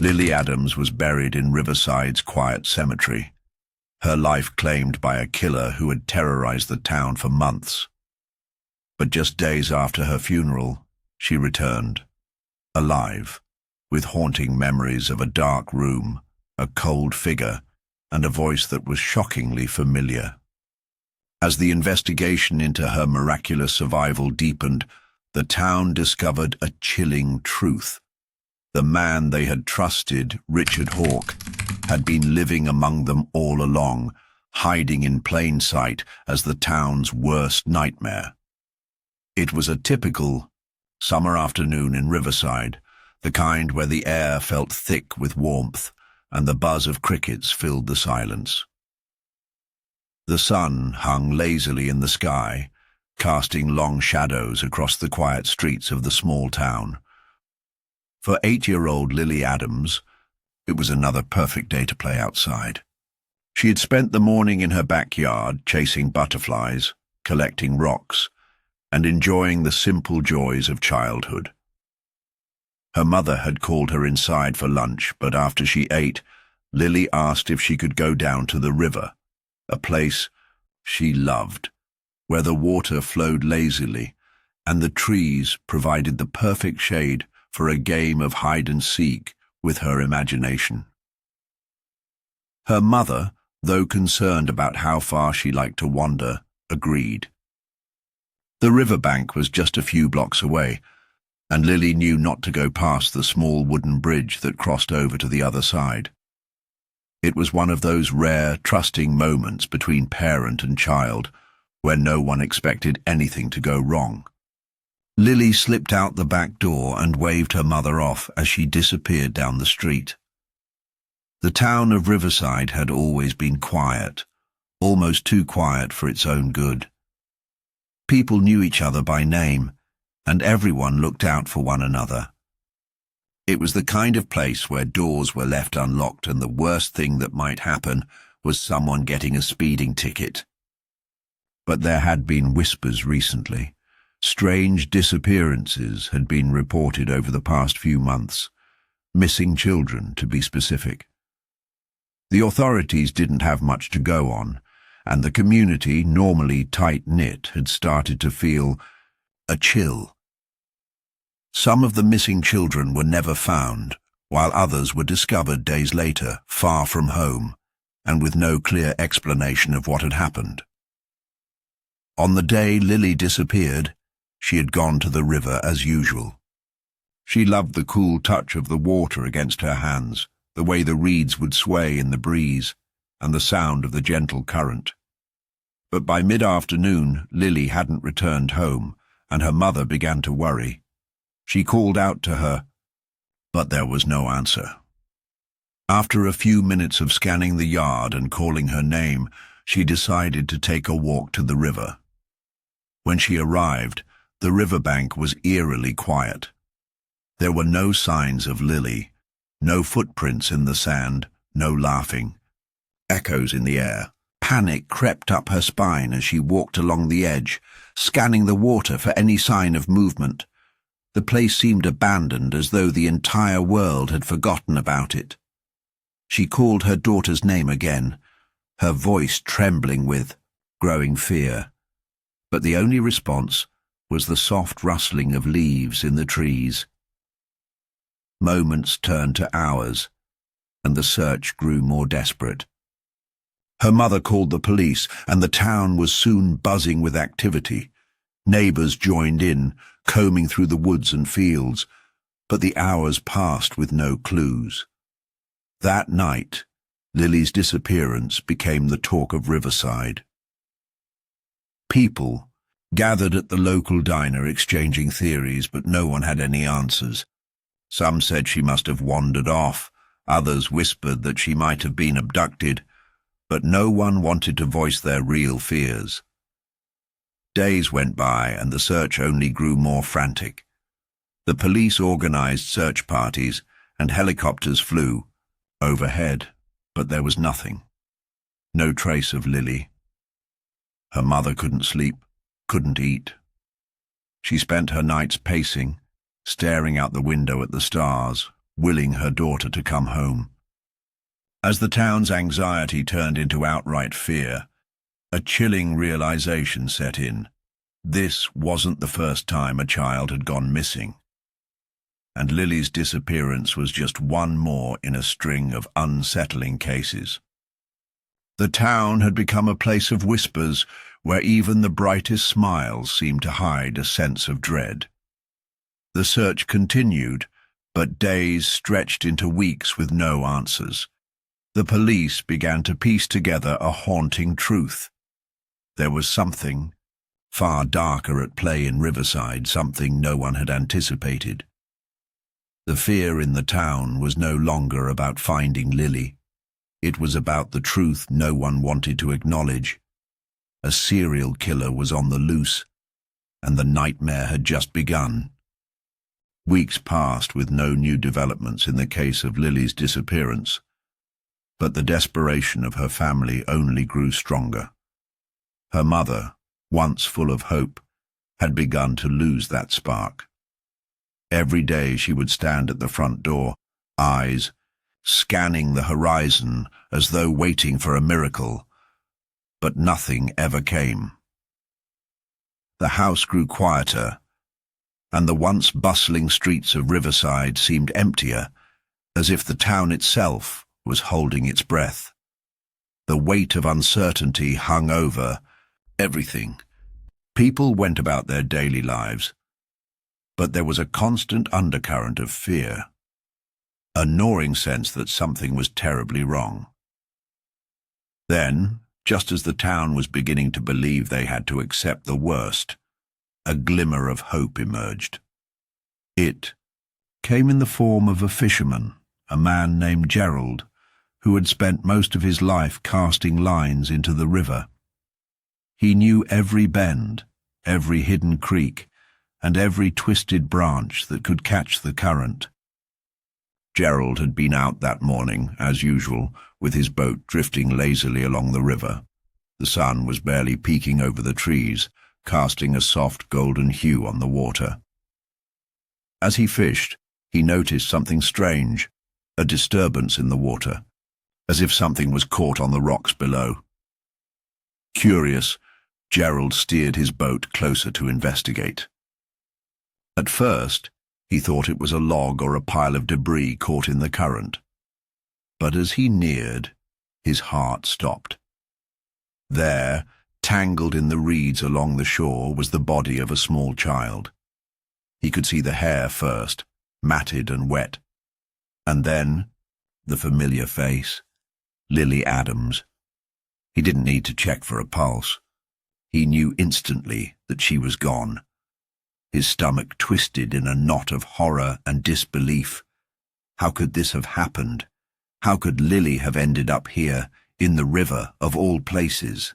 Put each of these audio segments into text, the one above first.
Lily Adams was buried in Riverside's quiet cemetery, her life claimed by a killer who had terrorized the town for months. But just days after her funeral, she returned, alive, with haunting memories of a dark room, a cold figure, and a voice that was shockingly familiar. As the investigation into her miraculous survival deepened, the town discovered a chilling truth. The man they had trusted, Richard Hawke, had been living among them all along, hiding in plain sight as the town's worst nightmare. It was a typical summer afternoon in Riverside, the kind where the air felt thick with warmth and the buzz of crickets filled the silence. The sun hung lazily in the sky, casting long shadows across the quiet streets of the small town. For 8-year-old Lily Adams, it was another perfect day to play outside. She had spent the morning in her backyard chasing butterflies, collecting rocks, and enjoying the simple joys of childhood. Her mother had called her inside for lunch, but after she ate, Lily asked if she could go down to the river, a place she loved, where the water flowed lazily and the trees provided the perfect shade for a game of hide-and-seek with her imagination. Her mother, though concerned about how far she liked to wander, agreed. The riverbank was just a few blocks away, and Lily knew not to go past the small wooden bridge that crossed over to the other side. It was one of those rare, trusting moments between parent and child, where no one expected anything to go wrong. Lily slipped out the back door and waved her mother off as she disappeared down the street. The town of Riverside had always been quiet, almost too quiet for its own good. People knew each other by name, and everyone looked out for one another. It was the kind of place where doors were left unlocked and the worst thing that might happen was someone getting a speeding ticket. But there had been whispers recently. Strange disappearances had been reported over the past few months, missing children to be specific. The authorities didn't have much to go on, and the community, normally tight-knit, had started to feel a chill. Some of the missing children were never found, while others were discovered days later, far from home, and with no clear explanation of what had happened. On the day Lily disappeared, she had gone to the river as usual. She loved the cool touch of the water against her hands, the way the reeds would sway in the breeze, and the sound of the gentle current. But by mid-afternoon, Lily hadn't returned home, and her mother began to worry. She called out to her, but there was no answer. After a few minutes of scanning the yard and calling her name, she decided to take a walk to the river. When she arrived, the riverbank was eerily quiet. There were no signs of Lily, no footprints in the sand, no laughing. Echoes in the air. Panic crept up her spine as she walked along the edge, scanning the water for any sign of movement. The place seemed abandoned, as though the entire world had forgotten about it. She called her daughter's name again, her voice trembling with growing fear. But the only response was the soft rustling of leaves in the trees. Moments turned to hours, and the search grew more desperate. Her mother called the police, and the town was soon buzzing with activity. Neighbors joined in, combing through the woods and fields, but the hours passed with no clues. That night, Lily's disappearance became the talk of Riverside. People gathered at the local diner exchanging theories, but no one had any answers. Some said she must have wandered off, others whispered that she might have been abducted, but no one wanted to voice their real fears. Days went by and the search only grew more frantic. The police organized search parties and helicopters flew overhead, but there was nothing. No trace of Lily. Her mother couldn't sleep, couldn't eat. She spent her nights pacing, staring out the window at the stars, willing her daughter to come home. As the town's anxiety turned into outright fear, a chilling realization set in. This wasn't the first time a child had gone missing. And Lily's disappearance was just one more in a string of unsettling cases. The town had become a place of whispers where even the brightest smiles seemed to hide a sense of dread. The search continued, but days stretched into weeks with no answers. The police began to piece together a haunting truth. There was something far darker at play in Riverside, something no one had anticipated. The fear in the town was no longer about finding Lily. It was about the truth no one wanted to acknowledge. A serial killer was on the loose, and the nightmare had just begun. Weeks passed with no new developments in the case of Lily's disappearance, but the desperation of her family only grew stronger. Her mother, once full of hope, had begun to lose that spark. Every day she would stand at the front door, eyes scanning the horizon as though waiting for a miracle, but nothing ever came. The house grew quieter, and the once bustling streets of Riverside seemed emptier, as if the town itself was holding its breath. The weight of uncertainty hung over everything. People went about their daily lives, but there was a constant undercurrent of fear, a gnawing sense that something was terribly wrong. Then, just as the town was beginning to believe they had to accept the worst, a glimmer of hope emerged. It came in the form of a fisherman, a man named Gerald, who had spent most of his life casting lines into the river. He knew every bend, every hidden creek, and every twisted branch that could catch the current. Gerald had been out that morning, as usual, with his boat drifting lazily along the river. The sun was barely peeking over the trees, casting a soft golden hue on the water. As he fished, he noticed something strange, a disturbance in the water, as if something was caught on the rocks below. Curious, Gerald steered his boat closer to investigate. At first, he thought it was a log or a pile of debris caught in the current. But as he neared, his heart stopped. There, tangled in the reeds along the shore, was the body of a small child. He could see the hair first, matted and wet, and then the familiar face, Lily Adams. He didn't need to check for a pulse. He knew instantly that she was gone. His stomach twisted in a knot of horror and disbelief. How could this have happened? How could Lily have ended up here, in the river of all places?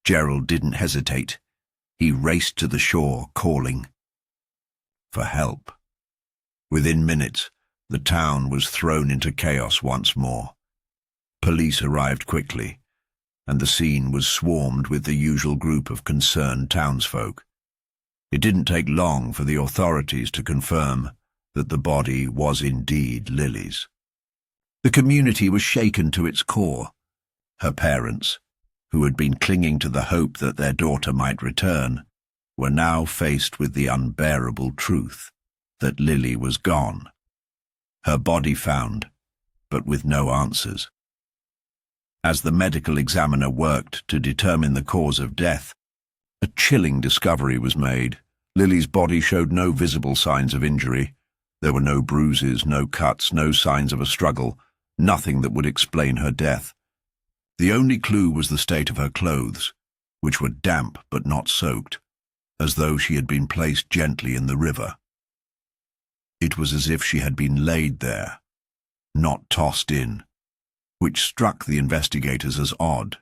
Gerald didn't hesitate. He raced to the shore, calling for help. Within minutes, the town was thrown into chaos once more. Police arrived quickly, and the scene was swarmed with the usual group of concerned townsfolk. It didn't take long for the authorities to confirm that the body was indeed Lily's. The community was shaken to its core. Her parents, who had been clinging to the hope that their daughter might return, were now faced with the unbearable truth that Lily was gone. Her body found, but with no answers. As the medical examiner worked to determine the cause of death, a chilling discovery was made. Lily's body showed no visible signs of injury. There were no bruises, no cuts, no signs of a struggle, nothing that would explain her death. The only clue was the state of her clothes, which were damp but not soaked, as though she had been placed gently in the river. It was as if she had been laid there, not tossed in, which struck the investigators as odd.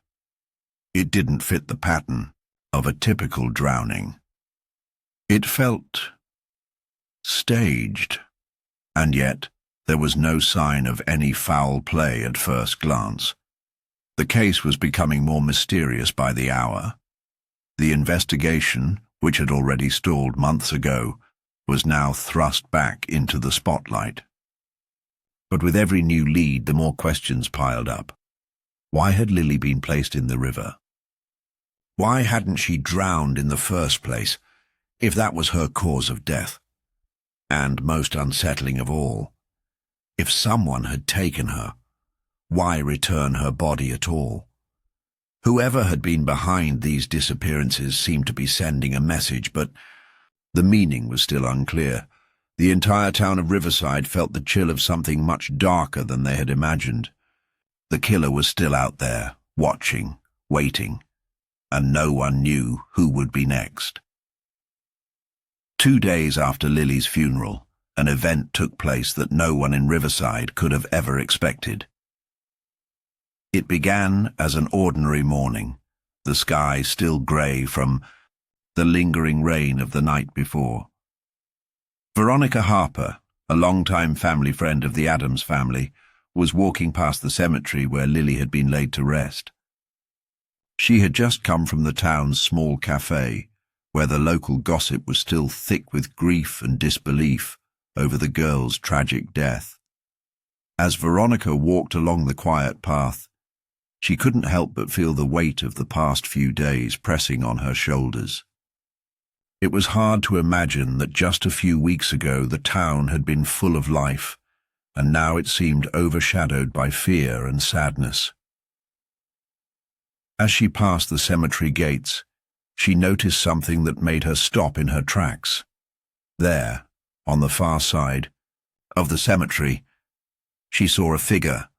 It didn't fit the pattern of a typical drowning. It felt staged, and yet there was no sign of any foul play at first glance. The case was becoming more mysterious by the hour. The investigation, which had already stalled months ago, was now thrust back into the spotlight. But with every new lead, the more questions piled up. Why had Lily been placed in the river? Why hadn't she drowned in the first place, if that was her cause of death? And most unsettling of all, if someone had taken her, why return her body at all? Whoever had been behind these disappearances seemed to be sending a message, but the meaning was still unclear. The entire town of Riverside felt the chill of something much darker than they had imagined. The killer was still out there, watching, waiting, and no one knew who would be next. 2 days after Lily's funeral, an event took place that no one in Riverside could have ever expected. It began as an ordinary morning, the sky still grey from the lingering rain of the night before. Veronica Harper, a longtime family friend of the Adams family, was walking past the cemetery where Lily had been laid to rest. She had just come from the town's small cafe, where the local gossip was still thick with grief and disbelief over the girl's tragic death. As Veronica walked along the quiet path, she couldn't help but feel the weight of the past few days pressing on her shoulders. It was hard to imagine that just a few weeks ago the town had been full of life, and now it seemed overshadowed by fear and sadness. As she passed the cemetery gates, she noticed something that made her stop in her tracks. There, on the far side of the cemetery, she saw a figure,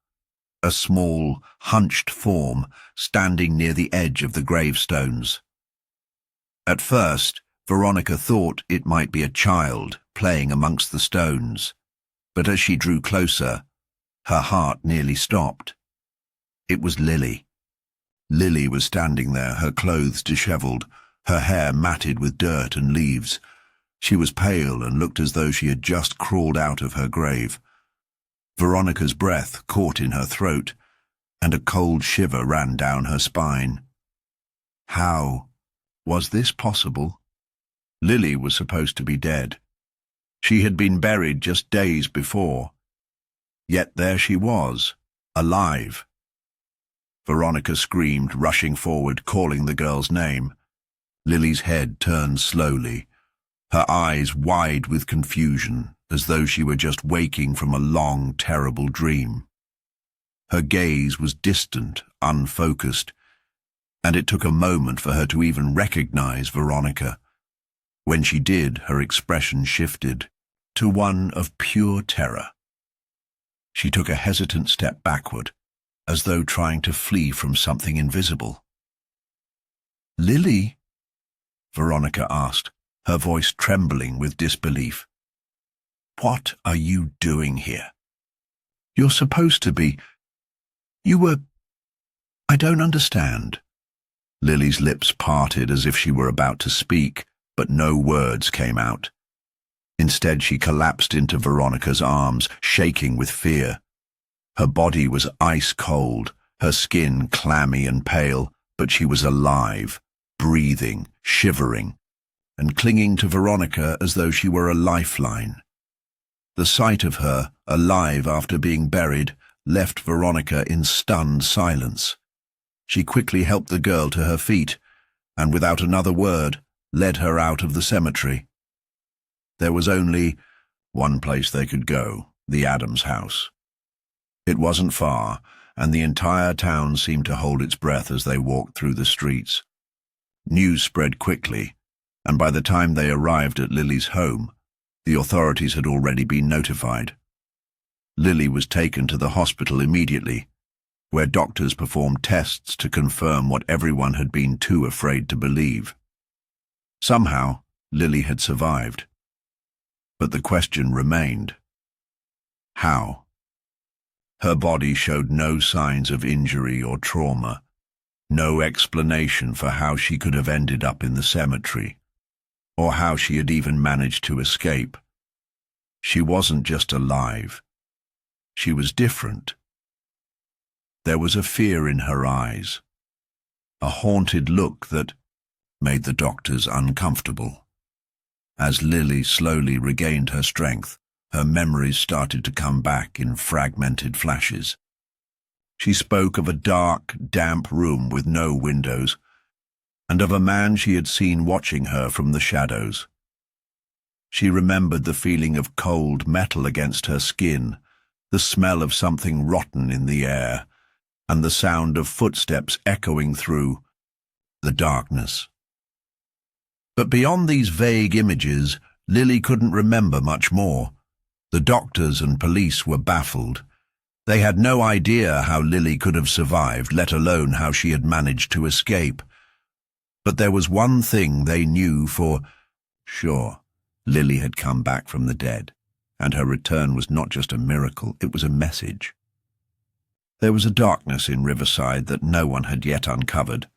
a small, hunched form standing near the edge of the gravestones. At first, Veronica thought it might be a child playing amongst the stones, but as she drew closer, her heart nearly stopped. It was Lily. Lily was standing there, her clothes dishevelled, her hair matted with dirt and leaves. She was pale and looked as though she had just crawled out of her grave. Veronica's breath caught in her throat, and a cold shiver ran down her spine. How was this possible? Lily was supposed to be dead. She had been buried just days before. Yet there she was, alive. Veronica screamed, rushing forward, calling the girl's name. Lily's head turned slowly, her eyes wide with confusion, as though she were just waking from a long, terrible dream. Her gaze was distant, unfocused, and it took a moment for her to even recognize Veronica. When she did, her expression shifted to one of pure terror. She took a hesitant step backward, as though trying to flee from something invisible. "Lily?" Veronica asked, her voice trembling with disbelief. "What are you doing here? You're supposed to be... You were... I don't understand." Lily's lips parted as if she were about to speak, but no words came out. Instead, she collapsed into Veronica's arms, shaking with fear. Her body was ice cold, her skin clammy and pale, but she was alive, breathing, shivering, and clinging to Veronica as though she were a lifeline. The sight of her, alive after being buried, left Veronica in stunned silence. She quickly helped the girl to her feet, and without another word, led her out of the cemetery. There was only one place they could go, the Adams house. It wasn't far, and the entire town seemed to hold its breath as they walked through the streets. News spread quickly, and by the time they arrived at Lily's home, the authorities had already been notified. Lily was taken to the hospital immediately, where doctors performed tests to confirm what everyone had been too afraid to believe. Somehow, Lily had survived. But the question remained: how? Her body showed no signs of injury or trauma, no explanation for how she could have ended up in the cemetery, or how she had even managed to escape. She wasn't just alive. She was different. There was a fear in her eyes, a haunted look that made the doctors uncomfortable. As Lily slowly regained her strength, Her memories started to come back in fragmented flashes. She spoke of a dark, damp room with no windows, and of a man she had seen watching her from the shadows. She remembered the feeling of cold metal against her skin, the smell of something rotten in the air, and the sound of footsteps echoing through the darkness. But beyond these vague images, Lily couldn't remember much more. The doctors and police were baffled. They had no idea how Lily could have survived, let alone how she had managed to escape. But there was one thing they knew for sure. Lily had come back from the dead, and her return was not just a miracle, it was a message. There was a darkness in Riverside that no one had yet uncovered,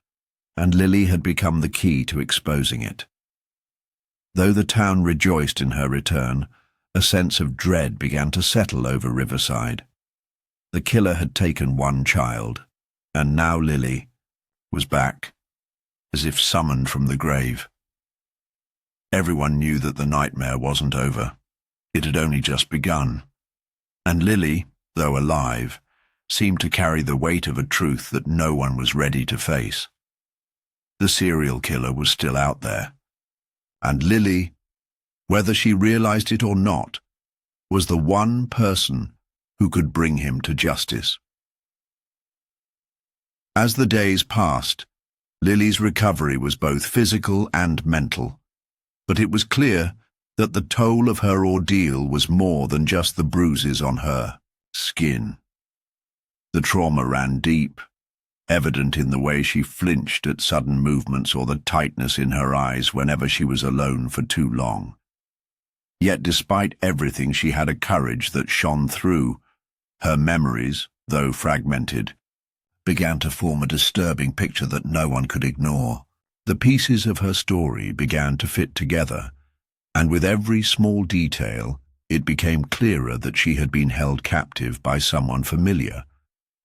and Lily had become the key to exposing it. Though the town rejoiced in her return, a sense of dread began to settle over Riverside. The killer had taken one child, and now Lily was back, as if summoned from the grave. Everyone knew that the nightmare wasn't over. It had only just begun. And Lily, though alive, seemed to carry the weight of a truth that no one was ready to face. The serial killer was still out there. And Lily, whether she realized it or not, was the one person who could bring him to justice. As the days passed, Lily's recovery was both physical and mental, but it was clear that the toll of her ordeal was more than just the bruises on her skin. The trauma ran deep, evident in the way she flinched at sudden movements or the tightness in her eyes whenever she was alone for too long. Yet despite everything, she had a courage that shone through. Her memories, though fragmented, began to form a disturbing picture that no one could ignore. The pieces of her story began to fit together, and with every small detail, it became clearer that she had been held captive by someone familiar,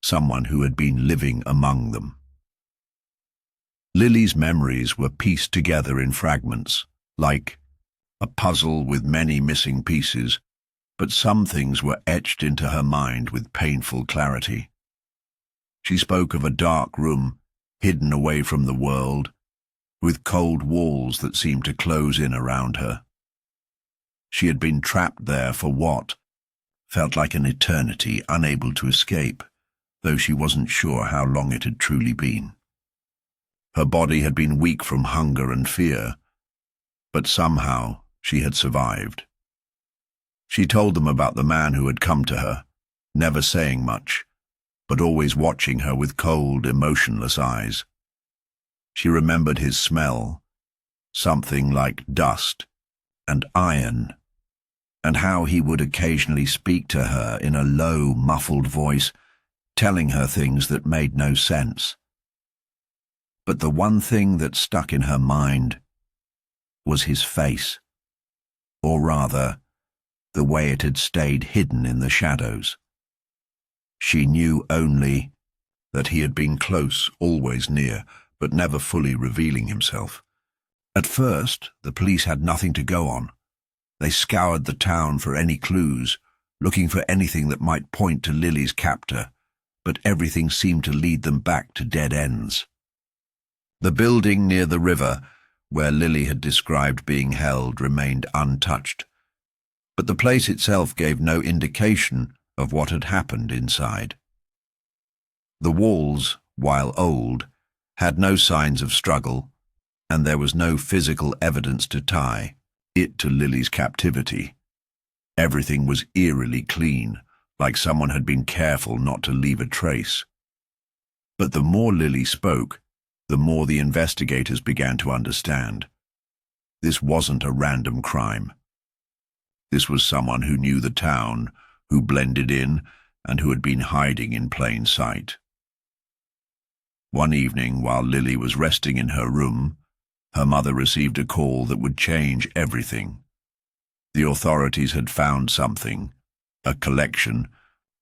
someone who had been living among them. Lily's memories were pieced together in fragments, like a puzzle with many missing pieces, but some things were etched into her mind with painful clarity. She spoke of a dark room, hidden away from the world, with cold walls that seemed to close in around her. She had been trapped there for what felt like an eternity, unable to escape, though she wasn't sure how long it had truly been. Her body had been weak from hunger and fear, but somehow she had survived. She told them about the man who had come to her, never saying much, but always watching her with cold, emotionless eyes. She remembered his smell, something like dust and iron, and how he would occasionally speak to her in a low, muffled voice, telling her things that made no sense. But the one thing that stuck in her mind was his face, or rather, the way it had stayed hidden in the shadows. She knew only that he had been close, always near, but never fully revealing himself. At first, the police had nothing to go on. They scoured the town for any clues, looking for anything that might point to Lily's captor, but everything seemed to lead them back to dead ends. The building near the river, where Lily had described being held, remained untouched, but the place itself gave no indication of what had happened inside. The walls, while old, had no signs of struggle, and there was no physical evidence to tie it to Lily's captivity. Everything was eerily clean, like someone had been careful not to leave a trace. But the more Lily spoke, the more the investigators began to understand. This wasn't a random crime. This was someone who knew the town, who blended in, and who had been hiding in plain sight. One evening, while Lily was resting in her room, her mother received a call that would change everything. The authorities had found something, a collection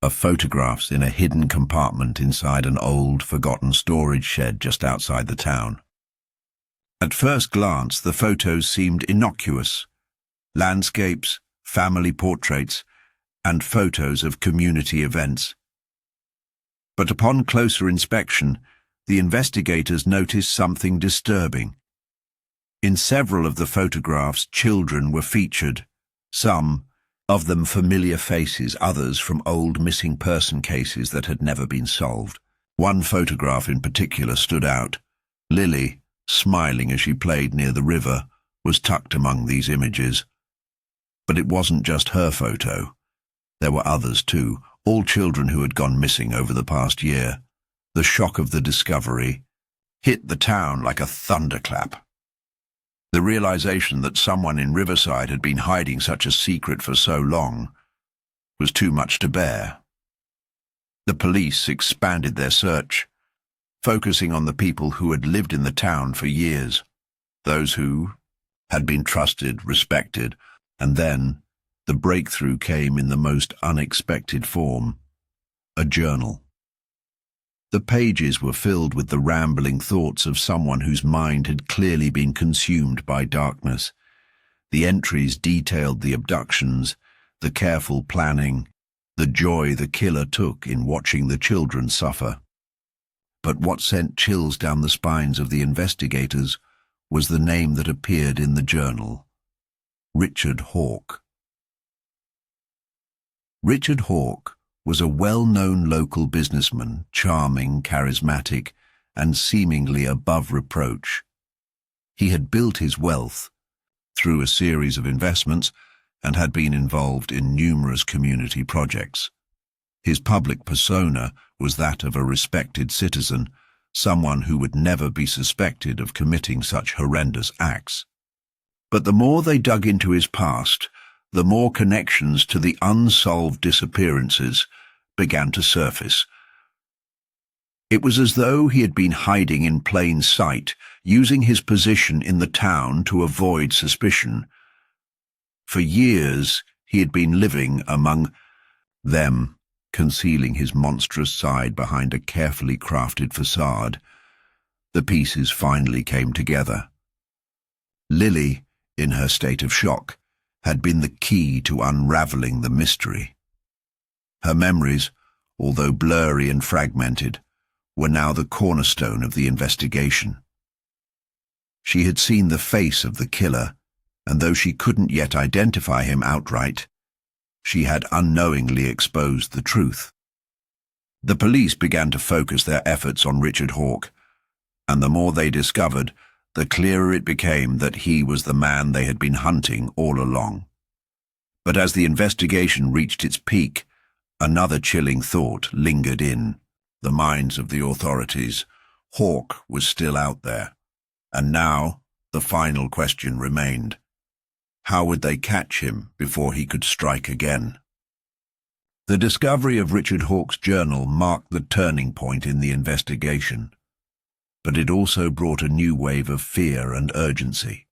of photographs in a hidden compartment inside an old, forgotten storage shed just outside the town. At first glance, the photos seemed innocuous. Landscapes, family portraits, and photos of community events. But upon closer inspection, the investigators noticed something disturbing. In several of the photographs, children were featured, some of them familiar faces, others from old missing person cases that had never been solved. One photograph in particular stood out. Lily, smiling as she played near the river, was tucked among these images. But it wasn't just her photo. There were others too, all children who had gone missing over the past year. The shock of the discovery hit the town like a thunderclap. The realization that someone in Riverside had been hiding such a secret for so long was too much to bear. The police expanded their search, focusing on the people who had lived in the town for years, those who had been trusted, respected, and then the breakthrough came in the most unexpected form: a journal. The pages were filled with the rambling thoughts of someone whose mind had clearly been consumed by darkness. The entries detailed the abductions, the careful planning, the joy the killer took in watching the children suffer. But what sent chills down the spines of the investigators was the name that appeared in the journal: Richard Hawke. Richard Hawke was a well-known local businessman, charming, charismatic, and seemingly above reproach. He had built his wealth through a series of investments and had been involved in numerous community projects. His public persona was that of a respected citizen, someone who would never be suspected of committing such horrendous acts. But the more they dug into his past, the more connections to the unsolved disappearances began to surface. It was as though he had been hiding in plain sight, using his position in the town to avoid suspicion. For years, he had been living among them, concealing his monstrous side behind a carefully crafted facade. The pieces finally came together. Lily, in her state of shock, had been the key to unraveling the mystery. Her memories, although blurry and fragmented, were now the cornerstone of the investigation. She had seen the face of the killer, and though she couldn't yet identify him outright, she had unknowingly exposed the truth. The police began to focus their efforts on Richard Hawke, and the more they discovered, the clearer it became that he was the man they had been hunting all along. But as the investigation reached its peak, another chilling thought lingered in the minds of the authorities. Hawke was still out there, and now the final question remained: how would they catch him before he could strike again? The discovery of Richard Hawke's journal marked the turning point in the investigation, but it also brought a new wave of fear and urgency.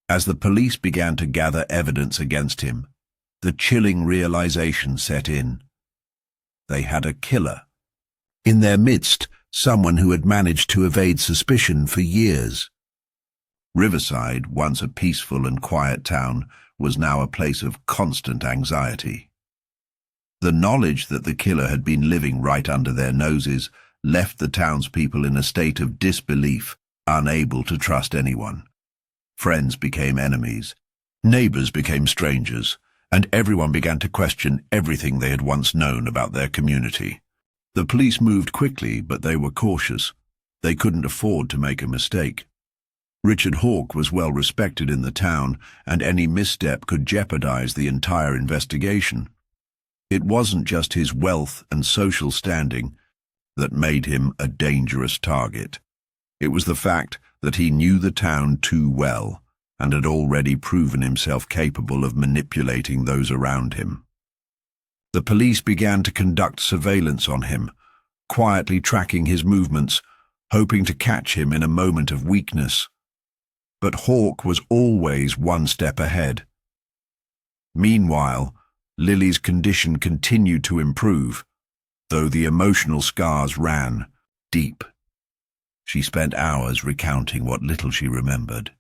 As the police began to gather evidence against him, the chilling realization set in. They had a killer. In their midst, someone who had managed to evade suspicion for years. Riverside, once a peaceful and quiet town, was now a place of constant anxiety. The knowledge that the killer had been living right under their noses left the townspeople in a state of disbelief, unable to trust anyone. Friends became enemies, neighbors became strangers, and everyone began to question everything they had once known about their community. The police moved quickly, but they were cautious. They couldn't afford to make a mistake. Richard Hawke was well respected in the town, and any misstep could jeopardize the entire investigation. It wasn't just his wealth and social standing that made him a dangerous target. It was the fact that he knew the town too well and had already proven himself capable of manipulating those around him. The police began to conduct surveillance on him, quietly tracking his movements, hoping to catch him in a moment of weakness. But Hawke was always one step ahead. Meanwhile, Lily's condition continued to improve, though the emotional scars ran deep. She spent hours recounting what little she remembered,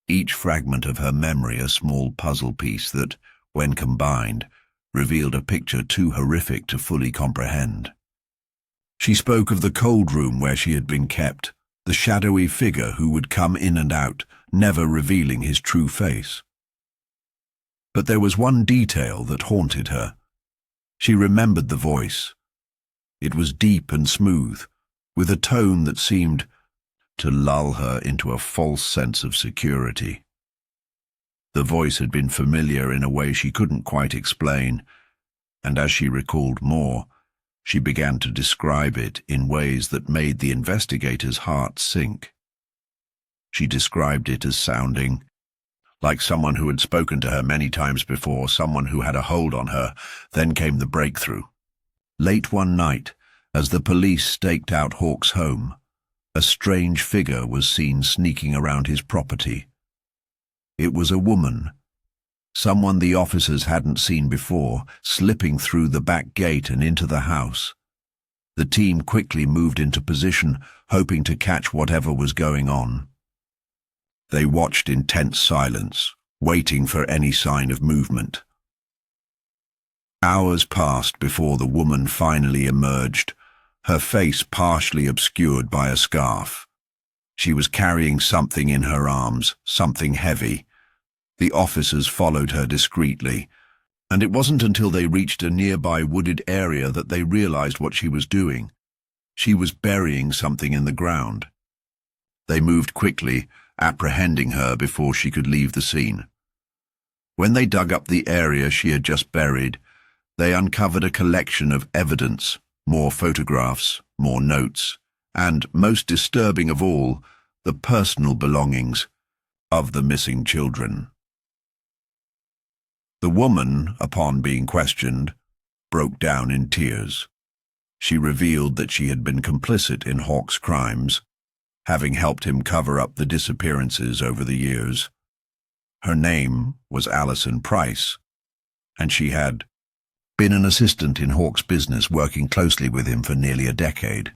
each fragment of her memory a small puzzle piece that, when combined, revealed a picture too horrific to fully comprehend. She spoke of the cold room where she had been kept, the shadowy figure who would come in and out, never revealing his true face. But there was one detail that haunted her. She remembered the voice. It was deep and smooth, with a tone that seemed to lull her into a false sense of security. The voice had been familiar in a way she couldn't quite explain, and as she recalled more, she began to describe it in ways that made the investigator's heart sink. She described it as sounding like someone who had spoken to her many times before, someone who had a hold on her. Then came the breakthrough. Late one night, as the police staked out Hawke's home, a strange figure was seen sneaking around his property. It was a woman, someone the officers hadn't seen before, slipping through the back gate and into the house. The team quickly moved into position, hoping to catch whatever was going on. They watched in tense silence, waiting for any sign of movement. Hours passed before the woman finally emerged, her face partially obscured by a scarf. She was carrying something in her arms, something heavy. The officers followed her discreetly, and it wasn't until they reached a nearby wooded area that they realized what she was doing. She was burying something in the ground. They moved quickly, apprehending her before she could leave the scene. When they dug up the area she had just buried, they uncovered a collection of evidence, more photographs, more notes, and, most disturbing of all, the personal belongings of the missing children. The woman, upon being questioned, broke down in tears. She revealed that she had been complicit in Hawke's crimes, having helped him cover up the disappearances over the years. Her name was Alison Price, and she had been an assistant in Hawke's business, working closely with him for nearly a decade.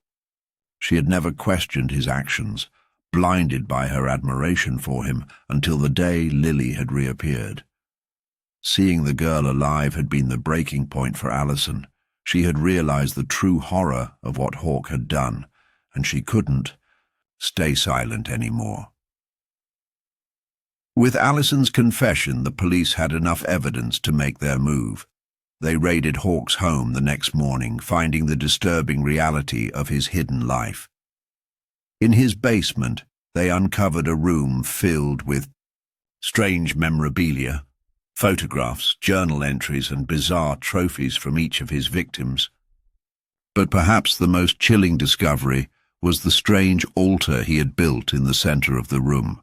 She had never questioned his actions, blinded by her admiration for him, until the day Lily had reappeared. Seeing the girl alive had been the breaking point for Alison. She had realized the true horror of what Hawke had done, and she couldn't stay silent anymore. With Alison's confession, the police had enough evidence to make their move. They raided Hawke's home the next morning, finding the disturbing reality of his hidden life. In his basement, they uncovered a room filled with strange memorabilia, photographs, journal entries, and bizarre trophies from each of his victims. But perhaps the most chilling discovery was the strange altar he had built in the center of the room,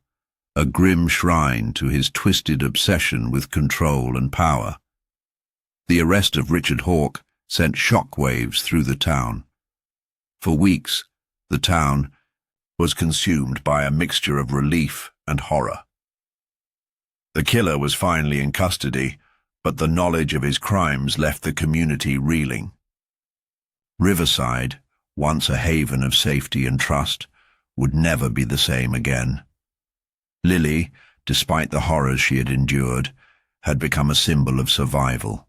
a grim shrine to his twisted obsession with control and power. The arrest of Richard Hawke sent shockwaves through the town. For weeks, the town was consumed by a mixture of relief and horror. The killer was finally in custody, but the knowledge of his crimes left the community reeling. Riverside, once a haven of safety and trust, would never be the same again. Lily, despite the horrors she had endured, had become a symbol of survival.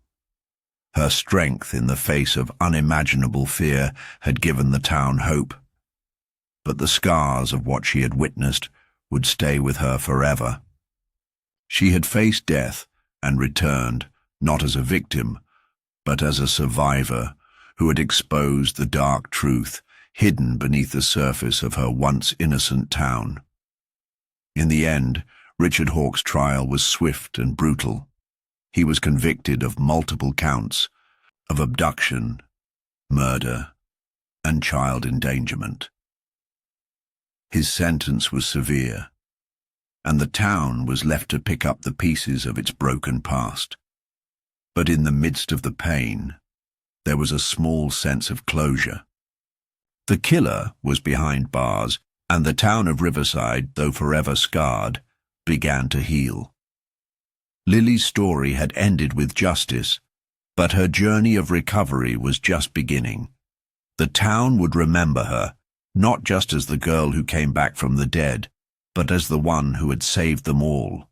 Her strength in the face of unimaginable fear had given the town hope. But the scars of what she had witnessed would stay with her forever. She had faced death and returned, not as a victim, but as a survivor who had exposed the dark truth hidden beneath the surface of her once innocent town. In the end, Richard Hawke's trial was swift and brutal. He was convicted of multiple counts of abduction, murder, and child endangerment. His sentence was severe, and the town was left to pick up the pieces of its broken past. But in the midst of the pain, there was a small sense of closure. The killer was behind bars, and the town of Riverside, though forever scarred, began to heal. Lily's story had ended with justice, but her journey of recovery was just beginning. The town would remember her, not just as the girl who came back from the dead, but as the one who had saved them all.